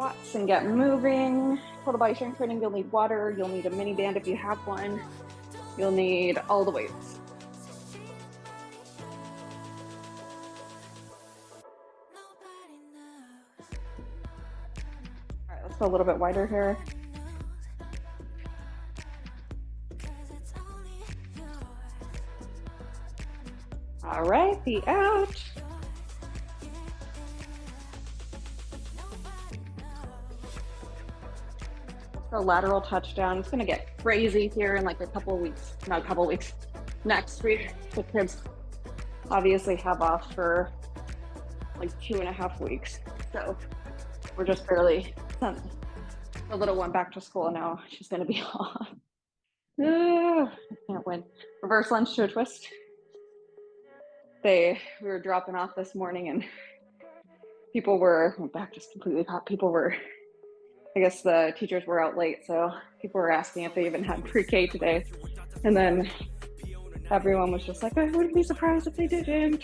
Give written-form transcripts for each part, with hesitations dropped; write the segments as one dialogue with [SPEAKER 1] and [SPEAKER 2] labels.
[SPEAKER 1] squats and get moving. Total body strength training, you'll need water, you'll need a mini band if you have one, you'll need all the weights. All right, let's go a little bit wider here. All right, feet out. So lateral touchdown. It's gonna get crazy here in like a couple of weeks, not a couple of weeks, next week. The kids obviously have off for like 2.5 weeks. So we're just barely sent the little one back to school now. She's gonna be off. I can't win. Reverse lunge to a twist. We were dropping off this morning and people were, my back just completely popped. People were, I guess the teachers were out late, so people were asking if they even had pre-K today. And then everyone was just like, I wouldn't be surprised if they didn't.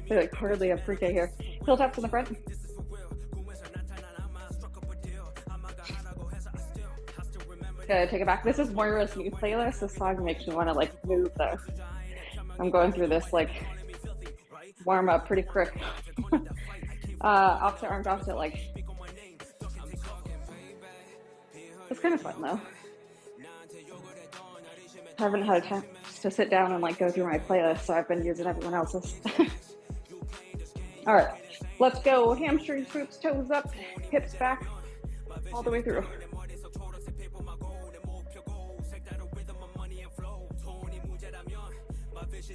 [SPEAKER 1] They like hardly have pre-K here. Heel taps in the front. Good, take it back. This is Moira's new playlist. This song makes me want to like move though. I'm going through this like warm up pretty quick. Opposite arms, opposite leg. It's kind of fun though. I haven't had a chance to sit down and like go through my playlist, so I've been using everyone else's. All right, let's go. Hamstring swoops, toes up, hips back, all the way through.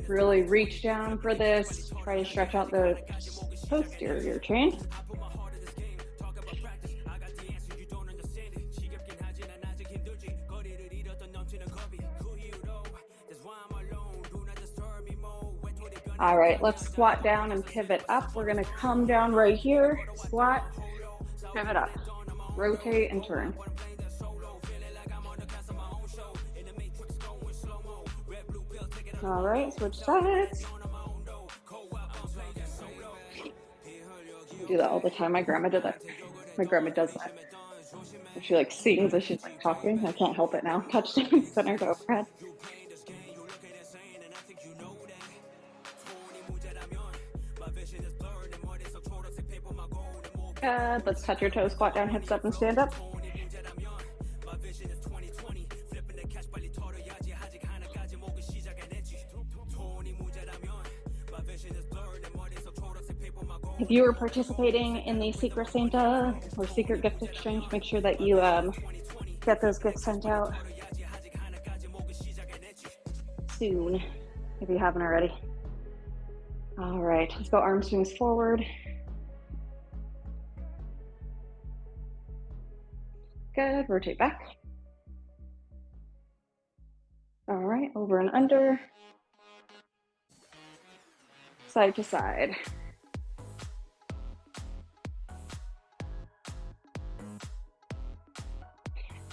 [SPEAKER 1] Really reach down for this. Try to stretch out the posterior chain. All right, let's squat down and pivot up. We're gonna come down right here, squat, pivot up, rotate and turn. All right, switch sides. I do that all the time. My grandma did that. My grandma does that. She like sings as she's like talking. I can't help it now. Touchdown center to overhead. Good. Let's touch your toes, squat down, hips up, and stand up. If you were participating in the Secret Santa or Secret Gift Exchange, make sure that you get those gifts sent out soon if you haven't already. All right, let's go arm swings forward. Good, rotate back. All right, over and under. Side to side.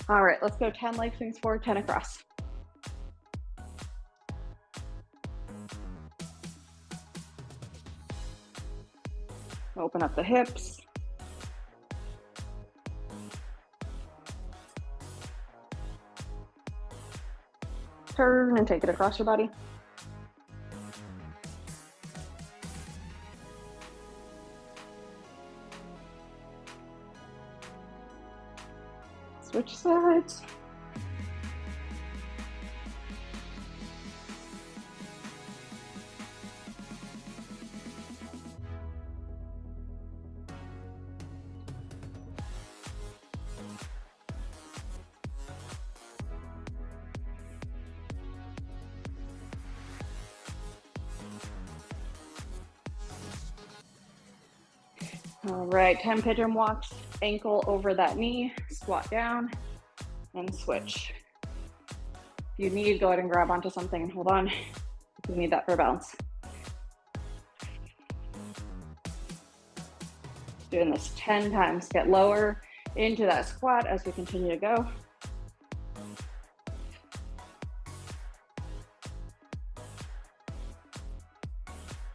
[SPEAKER 1] All right, let's go 10 leg swings forward, 10 across. Open up the hips. Turn and take it across your body. Switch sides. All right, 10 pigeon walks, ankle over that knee, squat down, and switch. If you need, go ahead and grab onto something and hold on. If you need that for balance. Doing this 10 times. Get lower into that squat as we continue to go.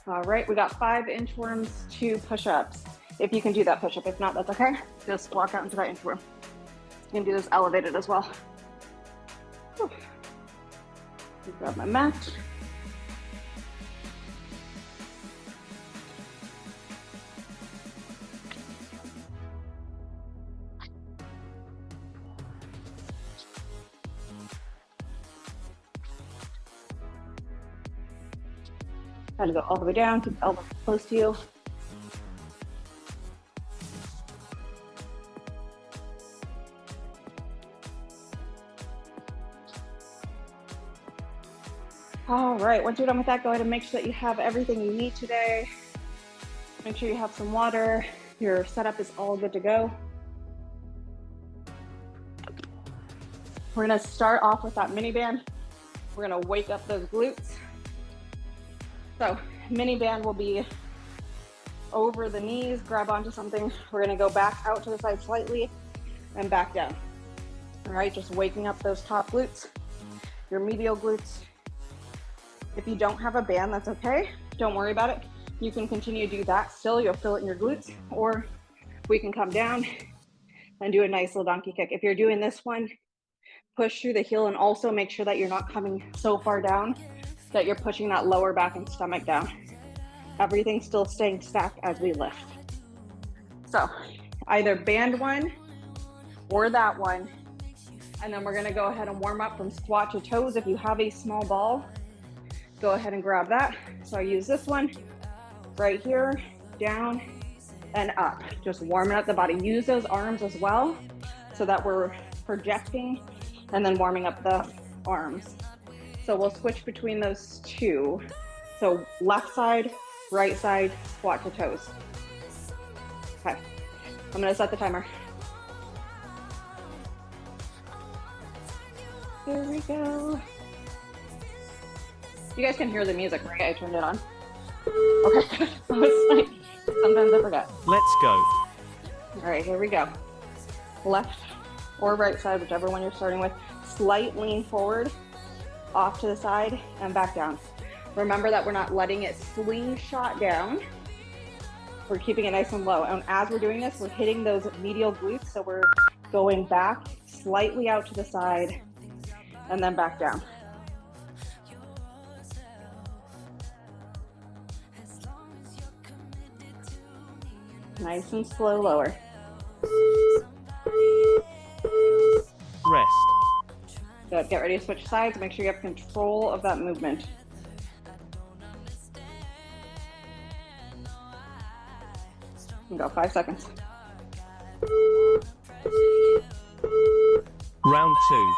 [SPEAKER 1] All right, we got 5 inchworms, 2 push-ups. If you can do that push-up. If not, that's okay. Just walk out into that inchworm. You can do this elevated as well. Whew. Grab my mat. Try to go all the way down, keep the elbow close to you. All right, once you're done with that, go ahead and make sure that you have everything you need today. Make sure you have some water. Your setup is all good to go. We're gonna start off with that mini band. We're gonna wake up those glutes. So mini band will be over the knees, grab onto something. We're gonna go back out to the side slightly and back down. All right, just waking up those top glutes, your medial glutes. If you don't have a band, that's okay. Don't worry about it. You can continue to do that still. You'll feel it in your glutes, or we can come down and do a nice little donkey kick. If you're doing this one, push through the heel and also make sure that you're not coming so far down that you're pushing that lower back and stomach down. Everything's still staying stacked as we lift. So either band one or that one. And then we're gonna go ahead and warm up from squat to toes. If you have a small ball, go ahead and grab that. So I use this one right here, down and up. Just warming up the body. Use those arms as well so that we're projecting and then warming up the arms. So we'll switch between those two. So left side, right side, squat to toes. Okay, I'm gonna set the timer. Here we go. You guys can hear the music, right? I turned it on. Okay, sometimes I forget.
[SPEAKER 2] Let's go.
[SPEAKER 1] All right, here we go. Left or right side, whichever one you're starting with. Slight lean forward, off to the side, and back down. Remember that we're not letting it slingshot down. We're keeping it nice and low. And as we're doing this, we're hitting those medial glutes. So we're going back slightly out to the side and then back down. Nice and slow lower.
[SPEAKER 2] Rest.
[SPEAKER 1] Good. Get ready to switch sides. Make sure you have control of that movement. You can go 5 seconds.
[SPEAKER 2] Round 2.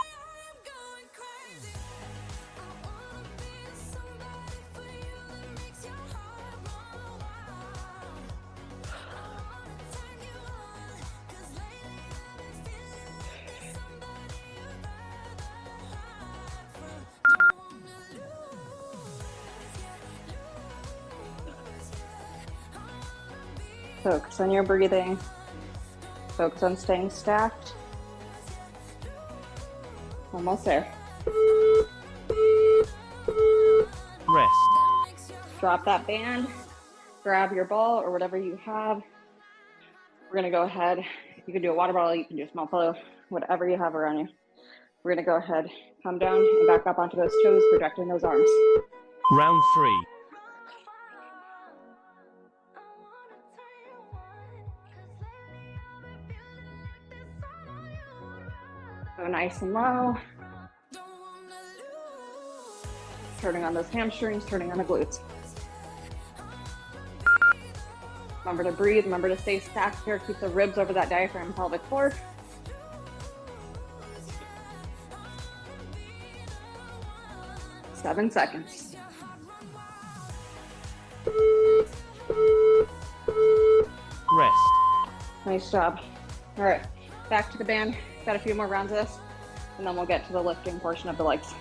[SPEAKER 1] Focus on your breathing. Focus on staying stacked. Almost there.
[SPEAKER 2] Rest.
[SPEAKER 1] Drop that band. Grab your ball or whatever you have. We're gonna go ahead. You can do a water bottle, you can do a small pillow, whatever you have around you. We're gonna go ahead, come down and back up onto those toes, projecting those arms.
[SPEAKER 2] Round 3.
[SPEAKER 1] Go nice and low. Turning on those hamstrings, turning on the glutes. Remember to breathe, remember to stay stacked here, keep the ribs over that diaphragm pelvic floor. Seven seconds.
[SPEAKER 2] Rest.
[SPEAKER 1] Nice job. All right, back to the band. Got a few more rounds of this, and then we'll get to the lifting portion of the legs.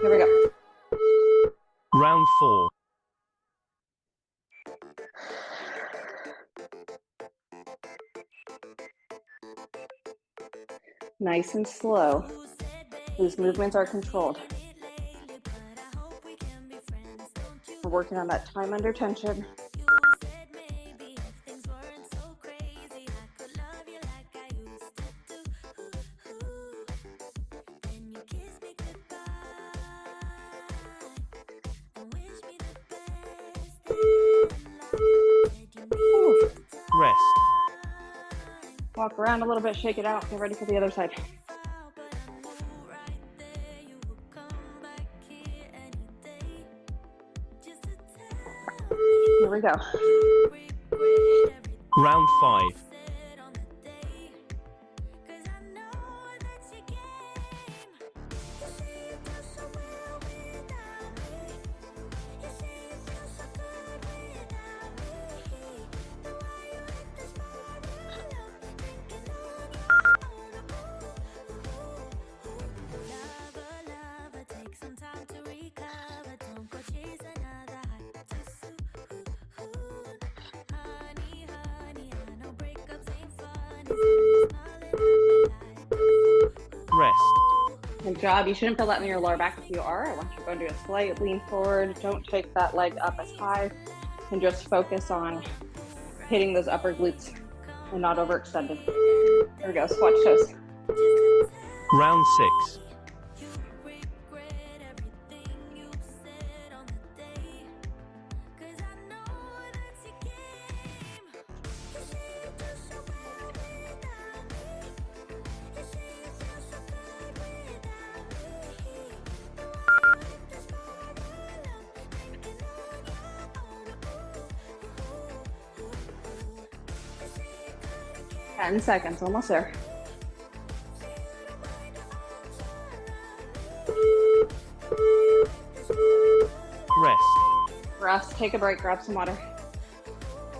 [SPEAKER 1] Here we go.
[SPEAKER 2] Round 4.
[SPEAKER 1] Nice and slow. These movements are controlled. working on that time under tension.
[SPEAKER 2] Rest.
[SPEAKER 1] Walk around a little bit, shake it out, get ready for the other side. Here we go.
[SPEAKER 2] Round 5. Rest.
[SPEAKER 1] Good job. You shouldn't feel that in your lower back. If you are, I want you to go into a slight lean forward. Don't take that leg up as high, and just focus on hitting those upper glutes and not overextended. There we go. Swatch toes.
[SPEAKER 2] Round 6.
[SPEAKER 1] Ten seconds, almost there.
[SPEAKER 2] Rest.
[SPEAKER 1] Rest, take a break, grab some water.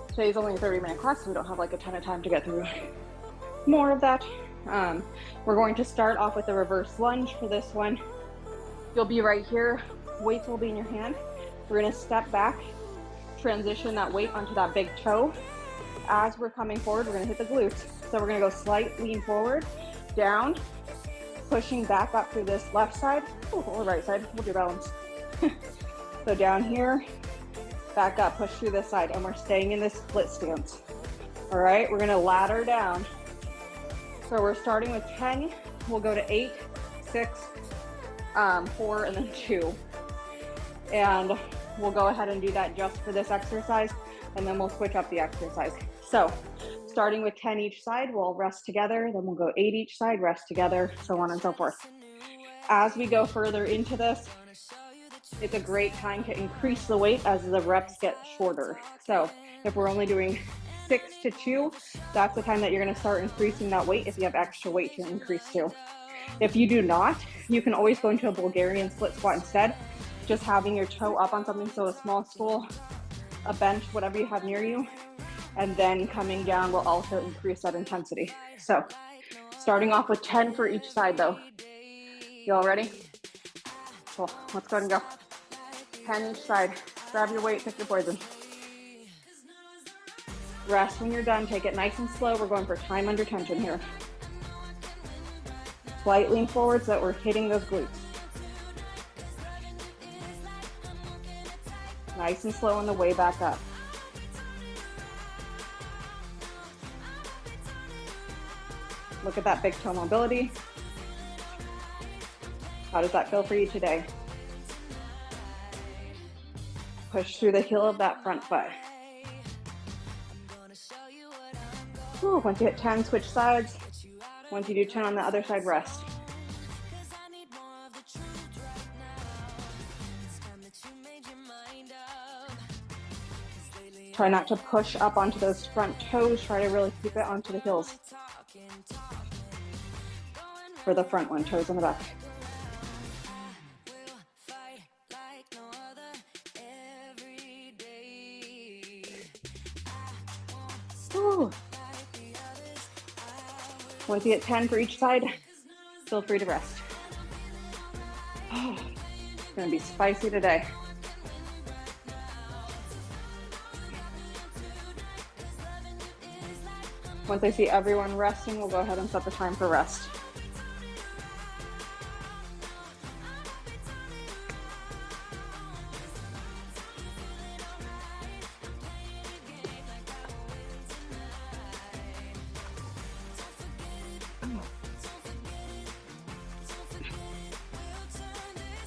[SPEAKER 1] Today's only a 30-minute class, so we don't have like a ton of time to get through more of that. We're going to start off with a reverse lunge for this one. You'll be right here, weights will be in your hand. We're gonna step back, transition that weight onto that big toe. As we're coming forward, we're gonna hit the glutes. So we're gonna go slight lean forward, down, pushing back up through this left side, or right side, we'll do balance. So down here, back up, push through this side, and we're staying in this split stance. All right, we're gonna ladder down. So we're starting with 10, we'll go to 8, 6, 4, and then 2. And we'll go ahead and do that just for this exercise, and then we'll switch up the exercise. So starting with 10 each side, we'll rest together, then we'll go 8 each side, rest together, so on and so forth. As we go further into this, it's a great time to increase the weight as the reps get shorter. So if we're only doing 6 to 2, that's the time that you're gonna start increasing that weight if you have extra weight to increase to. If you do not, you can always go into a Bulgarian split squat instead, just having your toe up on something, so a small stool, a bench, whatever you have near you, and then coming down will also increase that intensity. So starting off with 10 for each side though. You all ready? Cool, let's go ahead and go. 10 each side, grab your weight, pick your poison. Rest when you're done, take it nice and slow. We're going for time under tension here. Slight lean forward so that we're hitting those glutes. Nice and slow on the way back up. Look at that big toe mobility. How does that feel for you today? Push through the heel of that front foot. Ooh, once you hit 10, switch sides. Once you do 10 on the other side, rest. Try not to push up onto those front toes. Try to really keep it onto the heels. For the front one, toes on the back. Ooh. Once you get 10 for each side, feel free to rest. Oh, it's gonna be spicy today. Once I see everyone resting, we'll go ahead and set the time for rest.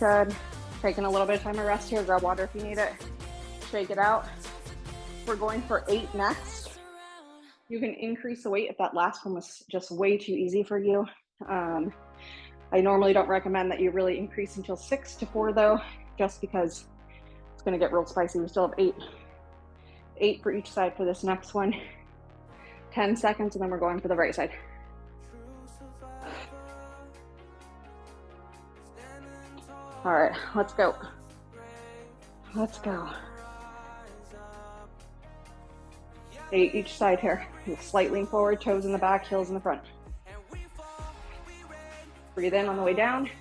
[SPEAKER 1] Good. Taking a little bit of time to rest here. Grab water if you need it. Shake it out. We're going for 8 next. You can increase the weight if that last one was just way too easy for you. I normally don't recommend that you really increase until 6 to 4 though, just because it's going to get real spicy. We still have 8 for each side for this next one. 10 seconds, and then we're going for the right side. All right, let's go. Let's go. 8 each side here. Slight lean forward, toes in the back, heels in the front. Breathe in on the way down,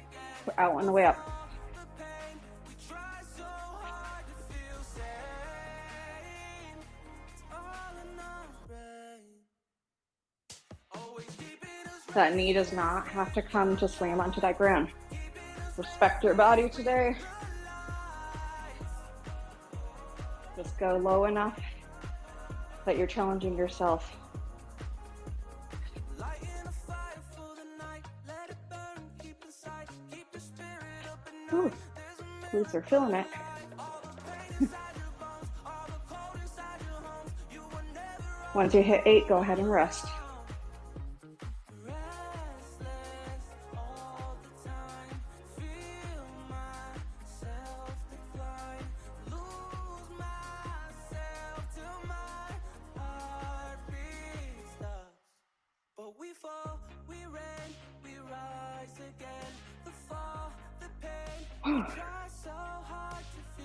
[SPEAKER 1] out on the way up. That knee does not have to come to slam onto that ground. Respect your body today. Just go low enough that you're challenging yourself. Ooh, glutes are feeling it. Once you hit 8, go ahead and rest.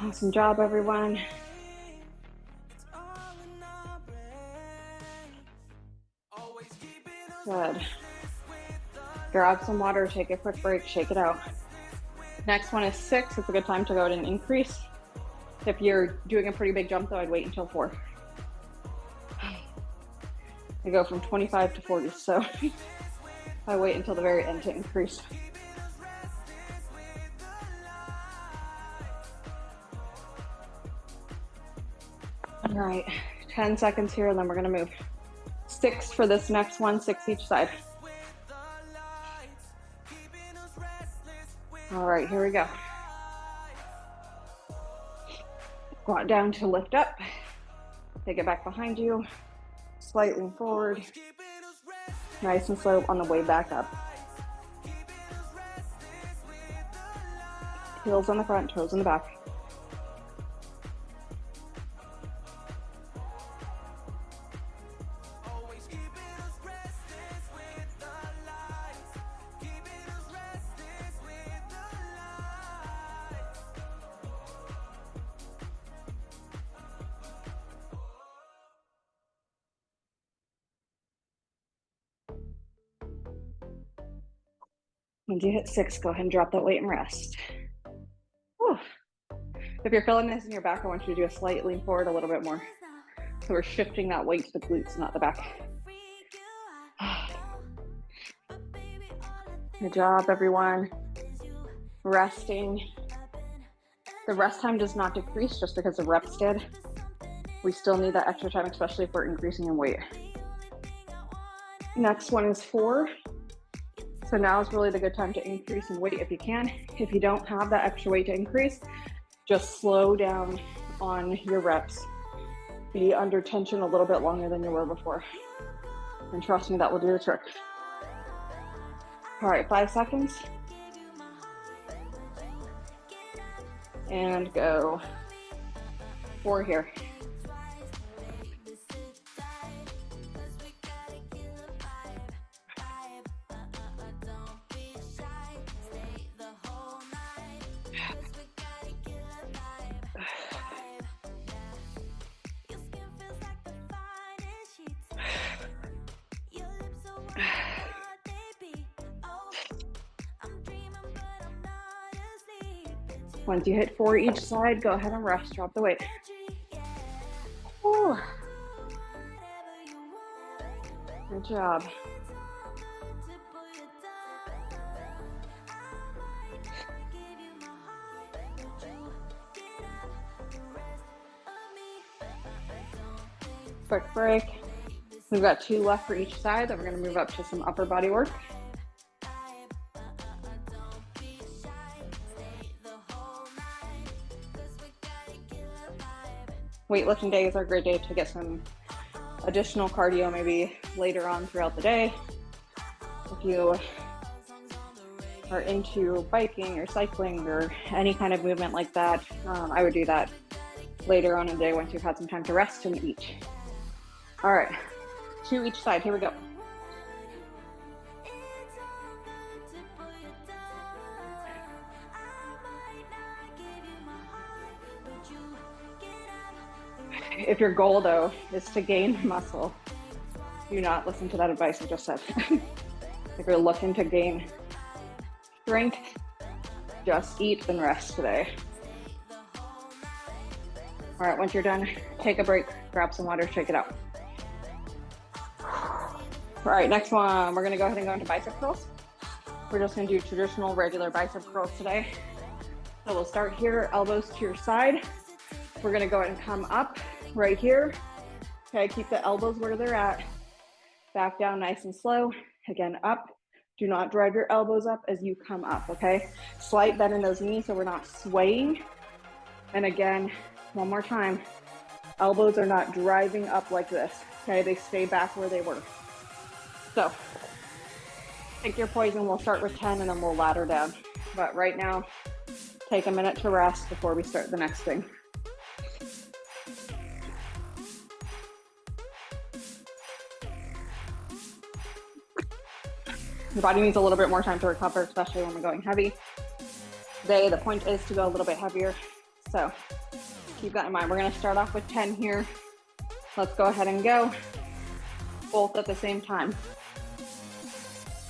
[SPEAKER 1] Awesome job, everyone. Good. Grab some water, take a quick break, shake it out. Next one is 6. It's a good time to go ahead and increase. If you're doing a pretty big jump though, I'd wait until 4. I go from 25 to 40, so I wait until the very end to increase. All right, 10 seconds here, and then we're gonna move. 6 for this next one, 6 each side. All right, here we go. Squat down to lift up. Take it back behind you. Slightly forward. Nice and slow on the way back up. Heels on the front, toes in the back. Once you hit 6, go ahead and drop that weight and rest. Whew. If you're feeling this in your back, I want you to do a slight lean forward a little bit more. So we're shifting that weight to the glutes, not the back. Good job, everyone. Resting. The rest time does not decrease just because the reps did. We still need that extra time, especially if we're increasing in weight. Next one is 4. So now is really the good time to increase in weight if you can. If you don't have that extra weight to increase, just slow down on your reps. Be under tension a little bit longer than you were before. And trust me, that will do the trick. All right, 5 seconds. And go 4 here. Once you hit 4 each side, go ahead and rest, drop the weight. Ooh. Good job. Quick break. We've got 2 left for each side, then we're going to move up to some upper body work. weightlifting days are a great day to get some additional cardio maybe later on throughout the day. If you are into biking or cycling or any kind of movement like that, I would do that later on in the day once you've had some time to rest and eat. All right, 2 each side, here we go. If your goal though is to gain muscle, do not listen to that advice I just said. If you're looking to gain strength, just eat and rest today. All right, once you're done, take a break, grab some water, shake it out. All right, next one, we're gonna go ahead and go into bicep curls. We're just gonna do traditional regular bicep curls today. So we'll start here, elbows to your side. We're gonna go ahead and come up right here. Okay, keep the elbows where they're at. Back down nice and slow. Again, up. Do not drive your elbows up as you come up, okay? Slight bend in those knees so we're not swaying. And again, one more time. Elbows are not driving up like this, okay? They stay back where they were. So, pick your poison. We'll start with 10 and then we'll ladder down. But right now, take a minute to rest before we start the next thing. Your body needs a little bit more time to recover, especially when we're going heavy. Today, the point is to go a little bit heavier. So keep that in mind. We're gonna start off with 10 here. Let's go ahead and go both at the same time.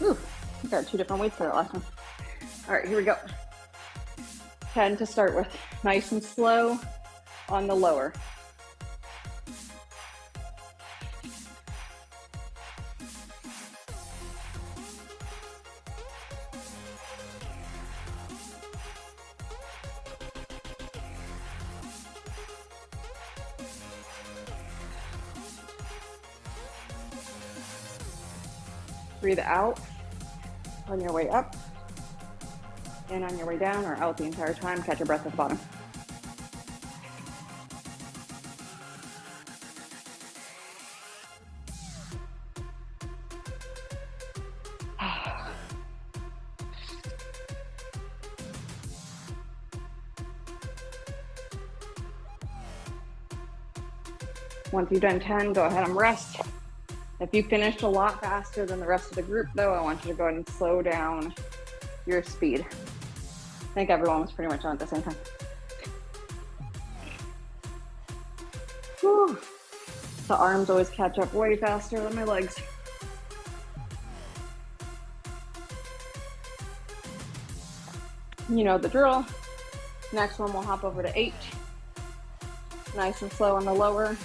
[SPEAKER 1] Ooh, we got 2 different weights for that last one. All right, here we go. 10 to start with. Nice and slow on the lower. Breathe out on your way up, in on your way down, or out the entire time. Catch your breath at the bottom. Once you've done 10, go ahead and rest. If you finished a lot faster than the rest of the group though, I want you to go ahead and slow down your speed. I think everyone was pretty much on at the same time. Whew. The arms always catch up way faster than my legs. You know the drill. Next one, we'll hop over to 8. Nice and slow on the lower.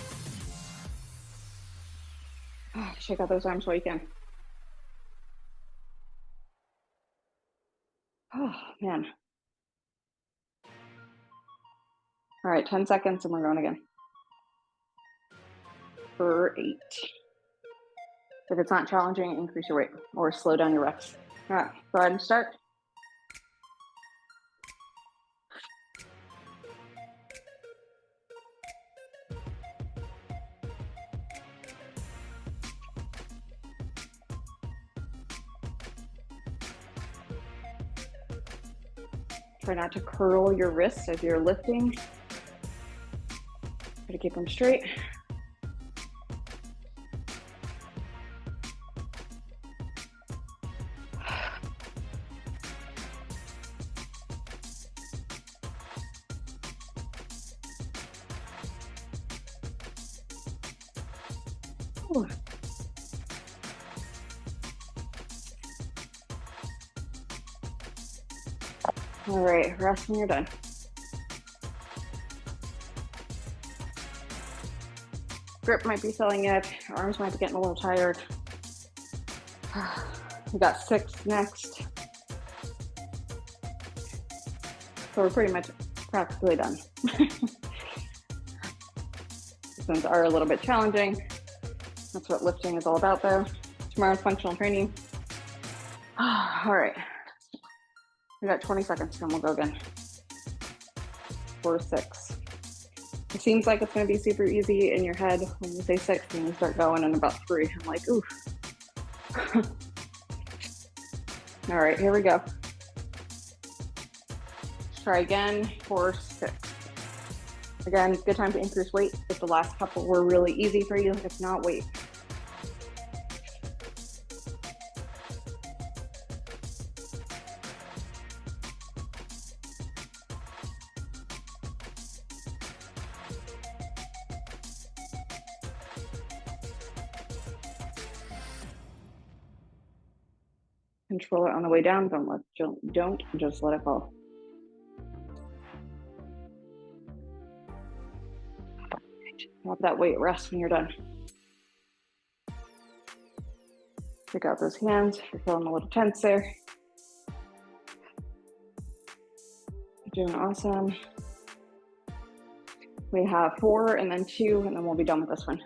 [SPEAKER 1] Shake out those arms while you can. Oh, man. All right, 10 seconds and we're going again. For 8. If it's not challenging, increase your weight or slow down your reps. All right, go ahead and start. Try not to curl your wrists as you're lifting. Try to keep them straight. Ooh. All right, rest when you're done. Grip might be selling it, arms might be getting a little tired. We got 6 next. So we're pretty much practically done. These ones are a little bit challenging. That's what lifting is all about though. Tomorrow's functional training. All right. We got 20 seconds and we'll go again. 4, 6. seems like it's going to be super easy in your head when you say 6 and you start going in about 3. I'm like, ooh. All right, here we go. Try again for 6. Again, good time to increase weight if the last couple were really easy for you. If not, wait. Control it on the way down. Don't just let it fall. Drop that weight, rest when you're done. Pick out those hands if you're feeling a little tense there. You're doing awesome. We have 4 and then 2, and then we'll be done with this one.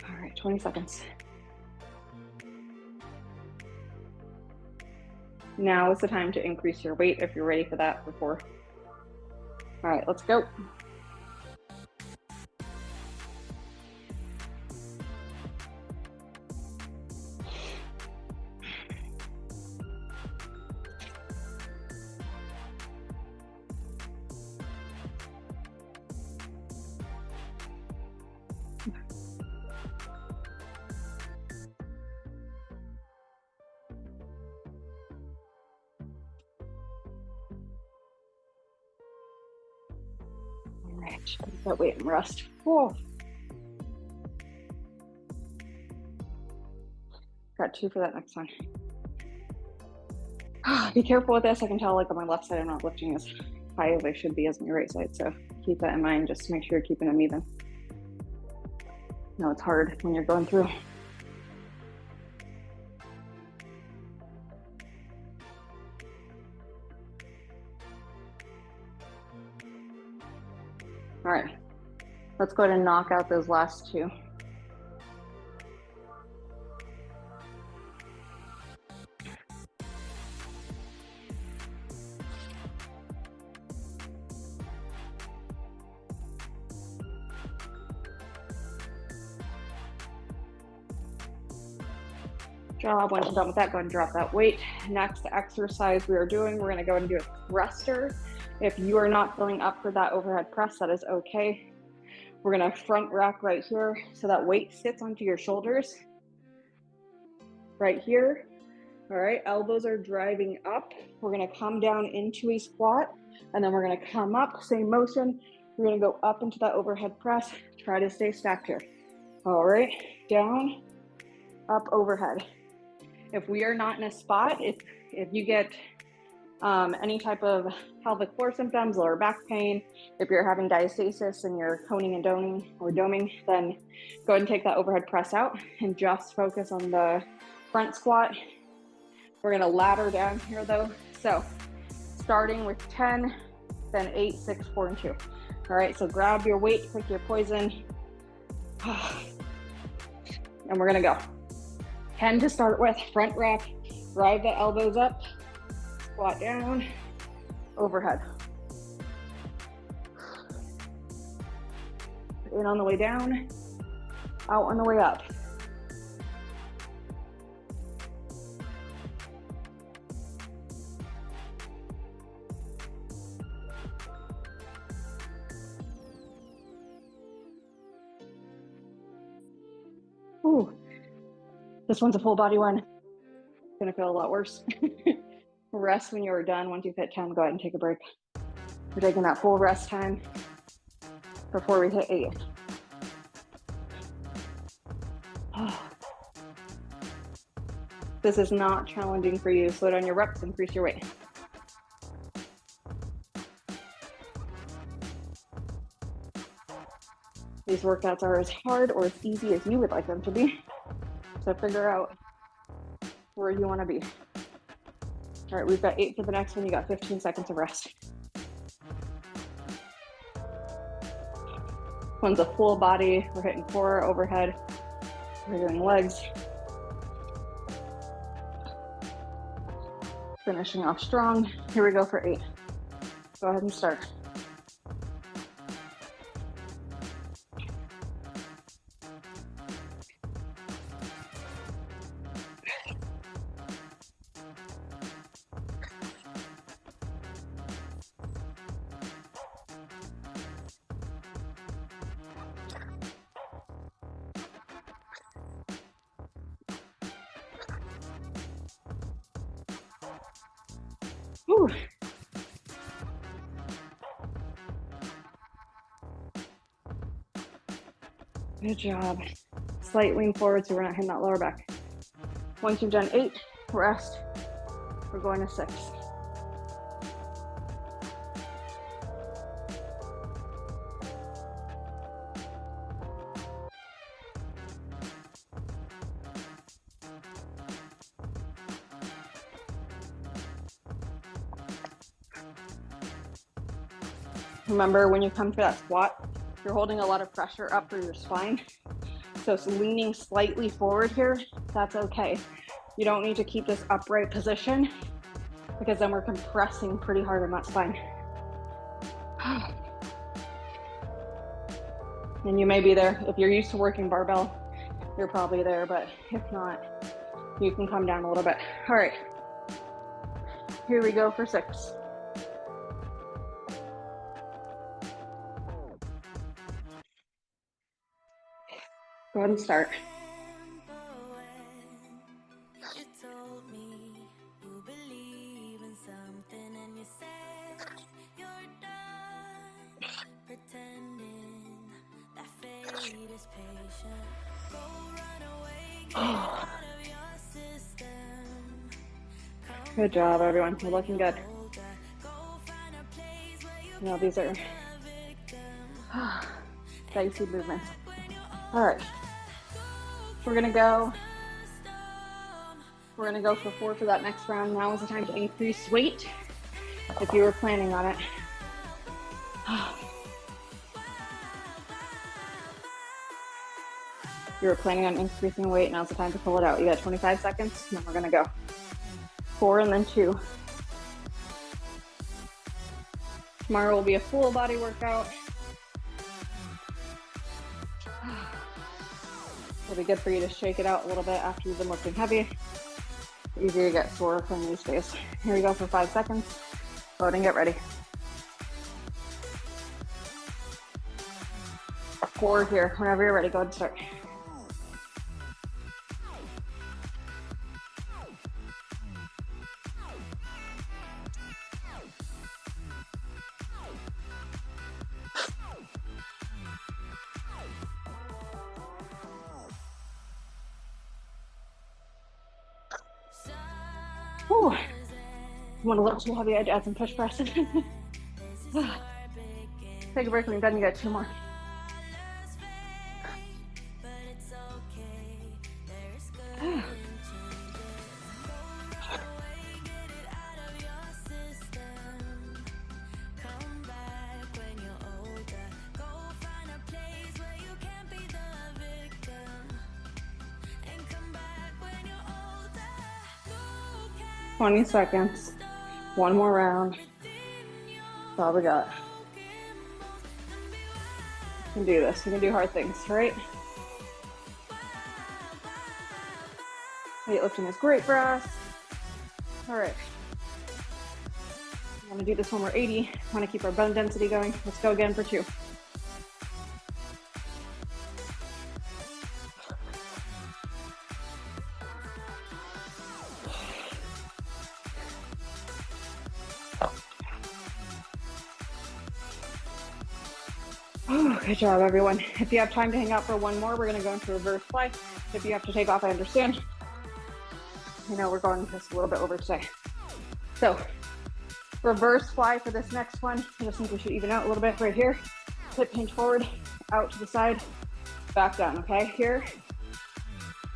[SPEAKER 1] All right, 20 seconds. Now is the time to increase your weight if you're ready for that for 4. All right, let's go. That weight and rest. Whoa. Got 2 for that next one. Be careful with this. I can tell like on my left side I'm not lifting as high as I should be as my right side, so keep that in mind. Just make sure you're keeping them even. No, it's hard when you're going through. All right, let's go ahead and knock out those last 2. Job. Once you're done with that, go ahead and drop that weight. Next exercise we're going to go and do a thruster. If you are not filling up for that overhead press, that is okay. We're gonna front rack right here so that weight sits onto your shoulders. Right here. All right, elbows are driving up. We're gonna come down into a squat, and then we're gonna come up, same motion. We're gonna go up into that overhead press. Try to stay stacked here. All right, down, up, overhead. If we are not in a spot, if you get any type of pelvic floor symptoms, lower back pain, if you're having diastasis and you're coning and doming, then go ahead and take that overhead press out and just focus on the front squat. We're gonna ladder down here though. So starting with 10, then 8, 6, 4, and 2. All right, so grab your weight, pick your poison, and we're gonna go. 10 to start with, front rack, drive the elbows up, squat down, overhead. In on the way down, out on the way up. Ooh, this one's a full body one. It's gonna feel a lot worse. Rest when you're done. Once you've hit 10, go ahead and take a break. We're taking that full rest time before we hit 8. This is not challenging for you. Slow down your reps, increase your weight. These workouts are as hard or as easy as you would like them to be. So figure out where you want to be. All right, we've got 8 for the next one. You got 15 seconds of rest. One's a full body. We're hitting 4 overhead. We're doing legs. Finishing off strong. Here we go for 8. Go ahead and start. Whew. Good job. Slight lean forward so we're not hitting that lower back. Once you've done 8, rest. We're going to 6. Remember, when you come to that squat, you're holding a lot of pressure up through your spine. So it's leaning slightly forward here. That's okay. You don't need to keep this upright position because then we're compressing pretty hard on that spine. And you may be there. If you're used to working barbell, you're probably there, but if not, you can come down a little bit. All right, here we go for 6. Go ahead and start. Good job, everyone. You're looking good. You know, these are dicey movements. All right. We're gonna go for 4 for that next round. Now is the time to increase weight if you were planning on it. You were planning on increasing weight, now's the time to pull it out. You got 25 seconds, and then we're gonna go 4 and then 2. Tomorrow will be a full body workout. It'll be good for you to shake it out a little bit after you've been lifting heavy. It's easier to get sore from these days. Here we go for 5 seconds. Go ahead and get ready. 4 here. Whenever you're ready, go ahead and start. Whew. Went a little too heavy. I had to add some push press. Take a break when you're done. You got 2 more. Twenty seconds. 1 more round. That's all we got. We can do this. We can do hard things, right? Weightlifting is great for us. All right. I'm gonna do this when we're 80. I wanna keep our bone density going. Let's go again for 2. Oh, good job, everyone. If you have time to hang out for 1 more, we're gonna go into reverse fly. If you have to take off, I understand. You know, we're going just a little bit over today. So, reverse fly for this next one. I just think we should even out a little bit right here. Hip hinge forward, out to the side, back down, okay? Here,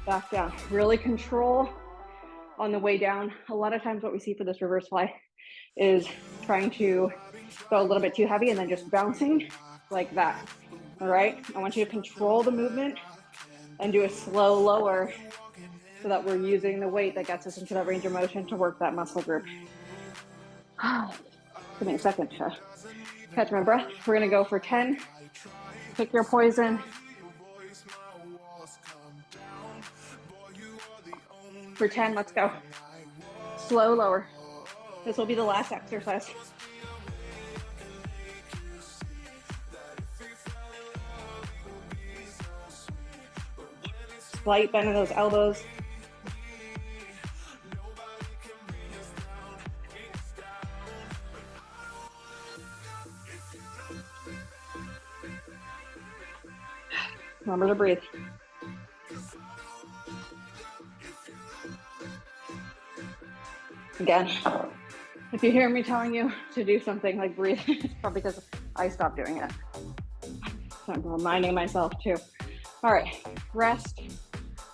[SPEAKER 1] back down. Really control on the way down. A lot of times what we see for this reverse fly is trying to go a little bit too heavy and then just bouncing like that, all right? I want you to control the movement and do a slow lower so that we're using the weight that gets us into that range of motion to work that muscle group. Give me a second to catch my breath. We're gonna go for 10. Pick your poison. For 10, let's go. Slow lower. This will be the last exercise. Slight bend in those elbows. Remember to breathe. Again, if you hear me telling you to do something like breathe, it's probably because I stopped doing it. So I'm reminding myself too. All right, rest.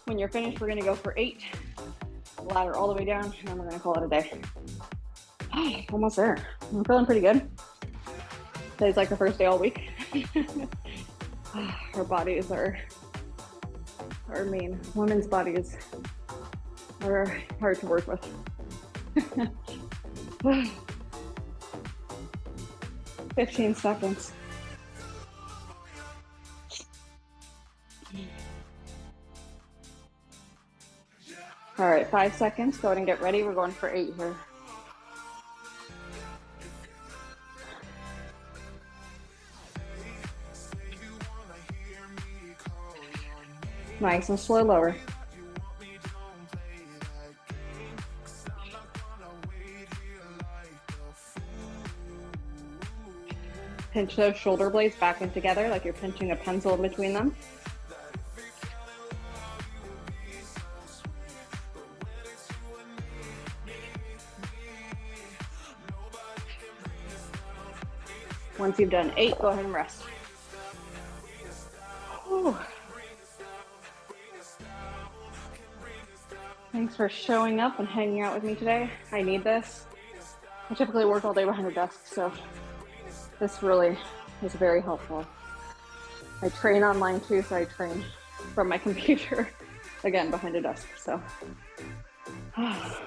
[SPEAKER 1] When you're finished, we're gonna go for 8. Ladder all the way down, and then we're gonna call it a day. Almost there. I'm feeling pretty good. Today's like the first day all week. Our bodies are mean. Women's bodies are hard to work with. 15 seconds. All right, 5 seconds. Go ahead and get ready. We're going for 8 here. Nice and slow lower. Pinch those shoulder blades back in together like you're pinching a pencil in between them. Once you've done 8, go ahead and rest. Whew. Thanks for showing up and hanging out with me today. I need this. I typically work all day behind a desk, so this really is very helpful. I train online too, so I train from my computer, again, behind a desk. So I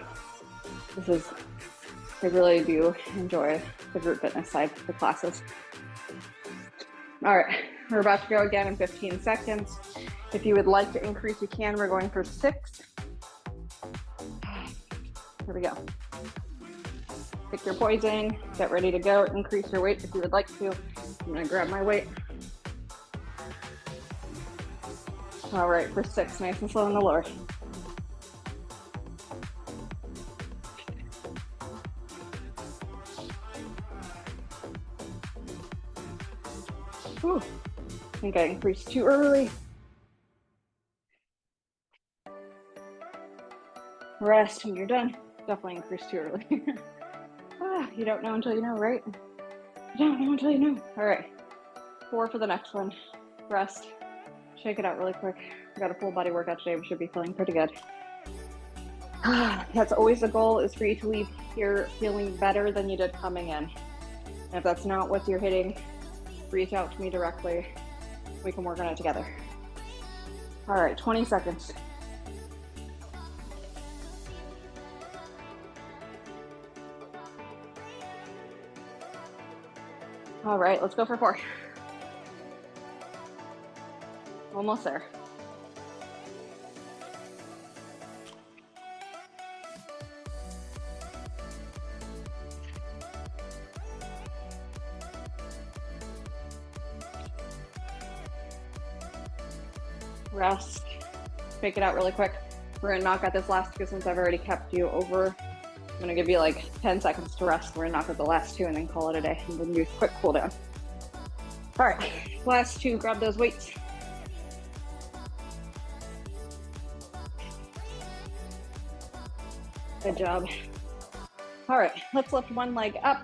[SPEAKER 1] really do enjoy the group fitness side of the classes. All right, we're about to go again in 15 seconds. If you would like to increase, you can. We're going for 6. Here we go. Pick your poison, get ready to go. Increase your weight if you would like to. I'm gonna grab my weight. All right, for 6, nice and slow on the lower. Whew. I think I increased too early. Rest when you're done. Definitely increased too early. You don't know until you know, right? You don't know until you know. All right, 4 for the next one. Rest. Shake it out really quick. We got a full body workout today. We should be feeling pretty good. That's always the goal, is for you to leave here feeling better than you did coming in. And if that's not what you're hitting, reach out to me directly. We can work on it together. All right, 20 seconds. All right, let's go for 4. Almost there. Rest. Shake it out really quick. We're gonna knock out this last 2 since I've already kept you over. I'm gonna give you like 10 seconds to rest. We're gonna knock out the last 2 and then call it a day. And then do a quick cool down. All right, last 2, grab those weights. Good job. All right, let's lift one leg up.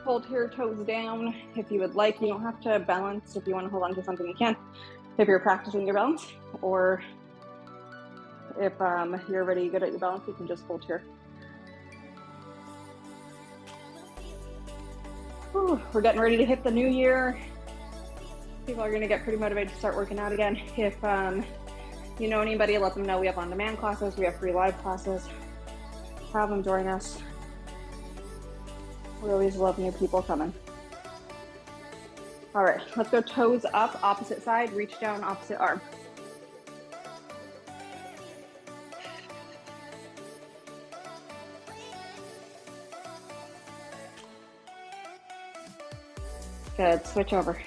[SPEAKER 1] Hold here, toes down. If you would like, you don't have to balance. If you wanna hold on to something, you can. If you're practicing your balance, or if you're already good at your balance, you can just hold here. Whew, we're getting ready to hit the new year. People are gonna get pretty motivated to start working out again. If you know anybody, let them know we have on-demand classes, we have free live classes. Have them join us. We always love new people coming. All right, let's go toes up, opposite side, reach down, opposite arm. Good, switch over.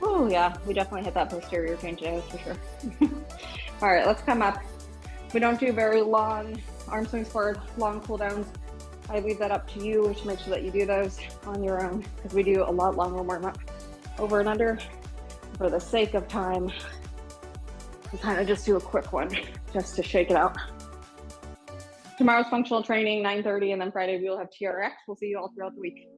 [SPEAKER 1] Oh yeah, we definitely hit that posterior chain today, for sure. All right, let's come up. We don't do very long arm swings forward, long cool downs. I leave that up to you to make sure that you do those on your own, because we do a lot longer warm up over and under. For the sake of time, we kind of just do a quick one just to shake it out. Tomorrow's functional training, 9:30, and then Friday we will have TRX. We'll see you all throughout the week.